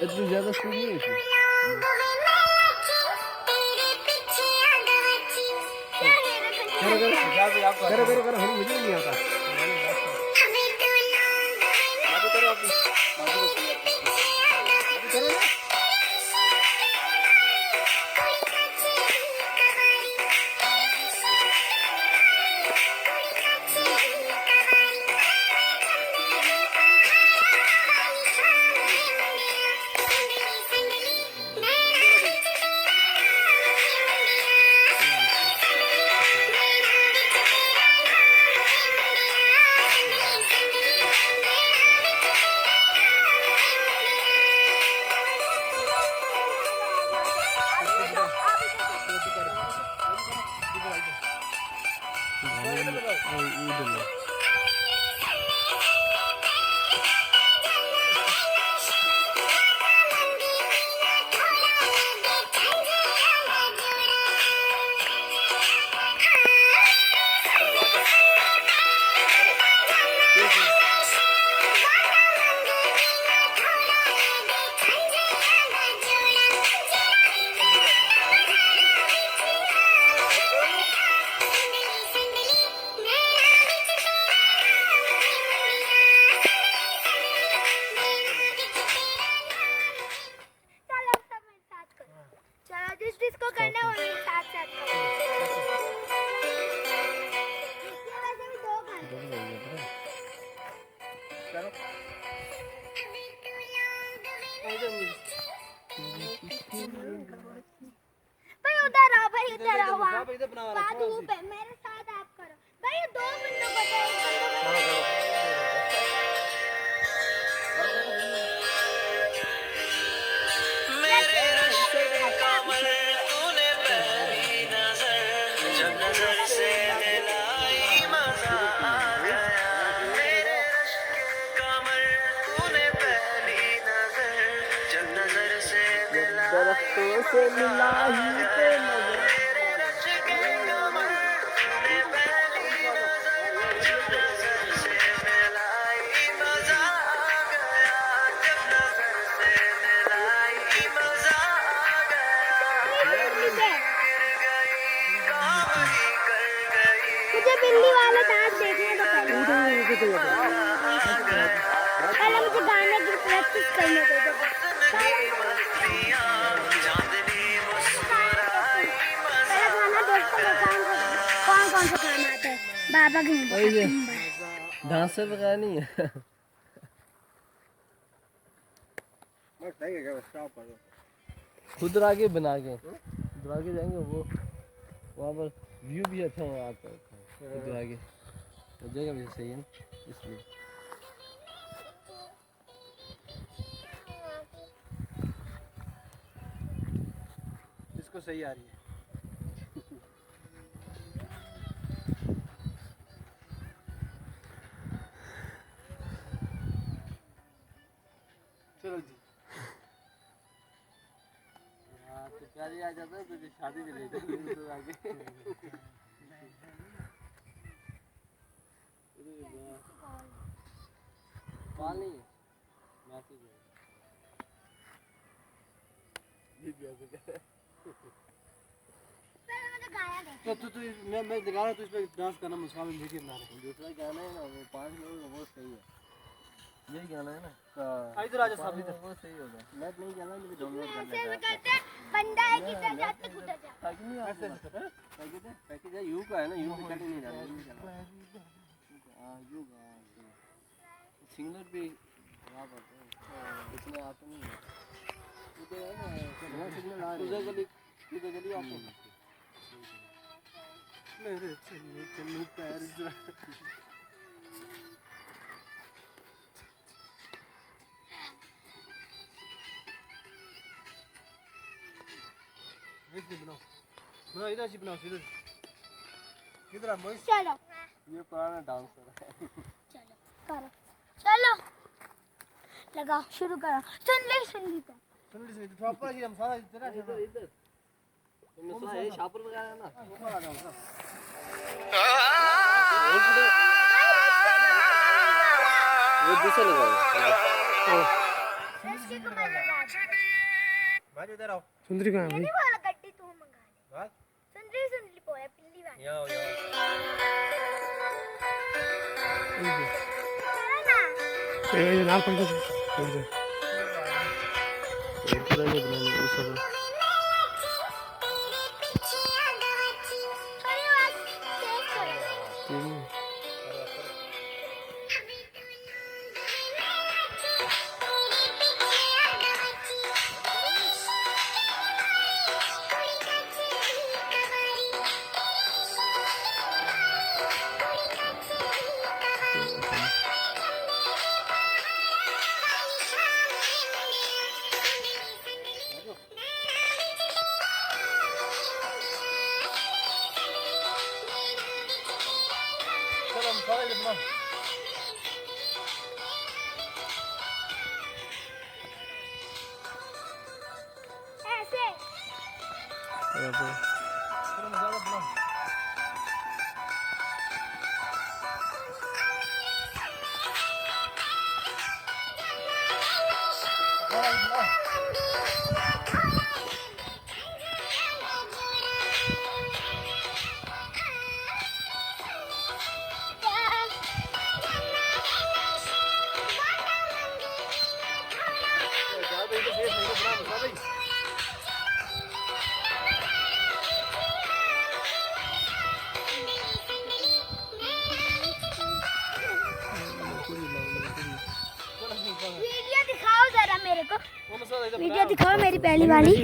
इतनी ज्यादा स्पीड नहीं है इसमें। करो करो करो, हम मुझे नहीं आता। जिसको करना है वो साथ साथ करो। भाई उधर आओ, भाई इधर आओ, बाजू पे मेरे साथ आप करो भाई। दो बंदों को दो, एक बंदों को दरख्तों से मिला ही तो नजर। मुझे बिल्ली वाला डांस देखने दो पहले मुझे गाने की प्रैक्टिस करने दो। कौन कौन सा गाना आता है बाबा की डांसर वगैरह नहीं है। खुद आगे बना के उधर आगे जाएंगे, वो वहाँ पर व्यू भी अच्छा है आता है उधर आगे, वो जगह भी सही है ना इसलिए। इसको सही आ रही है। चलो जी। हाँ तो प्यारी आ जाता है तो शादी भी ले जाएंगे उधर आगे। कॉल नहीं है, मैसेज है। तो मैं दिखा रहा हूँ, तो इस पे डांस करना मुस्कान में वीडियो बना रहा हूँ। दूसरा गाना है ना वो 5 लोगों का, वो सही है। यही गाना है ना, इधर आ जा साहब, इधर वो सही होगा। मैं नहीं गाना, मुझे डाउनलोड करना ऐसे है। करते बंदा है कि क्या जाते उधर जा। ताकि नहीं ऐसे पैकेज है यू का है ना, यू पे कटिंग नहीं डालना। हां यू का सिंगलर भी खराब होता है, इसमें आता नहीं है। इधर है ना सिग्नल आ रहा है, उधर गली ऑफ है। मेरे चन्नू पैर जरा इधर बनाओ, बनाओ इधर से बनाओ, इधर इधर आ मोइस। चलो ये पुराना डांसर है। चलो करो, चलो लगाओ, शुरू करो। सुन ली सुन ली तो प्रॉपर ही हम सारा इधर इधर तुमने सुना है शाहपुर में गया ना, ऊपर आ जाओ सर। वो दूसरा लगाओ। इसकी को मैं लगा बाजू इधर आओ सुंदरी कहाँ है ये भाई? नहीं बोला गड्डी तू मंगा ले बस सुंदरी बोला पिल्ली वाली यहाँ आओ यहाँ चलो ना ये नाल पड़ जा पड़ जा ये पूरा नहीं बनाने वो सब थोड़ी बात तेज करो चलो हम सारे लिखना ऐसे बराबर चलो हम ज़्यादा बनाओ ज़्यादा इधर फेस नहीं बना बता भाई वीडियो दिखाओ जरा मेरे को वो मसाला इधर वीडियो दिखाओ मेरी पहली वाली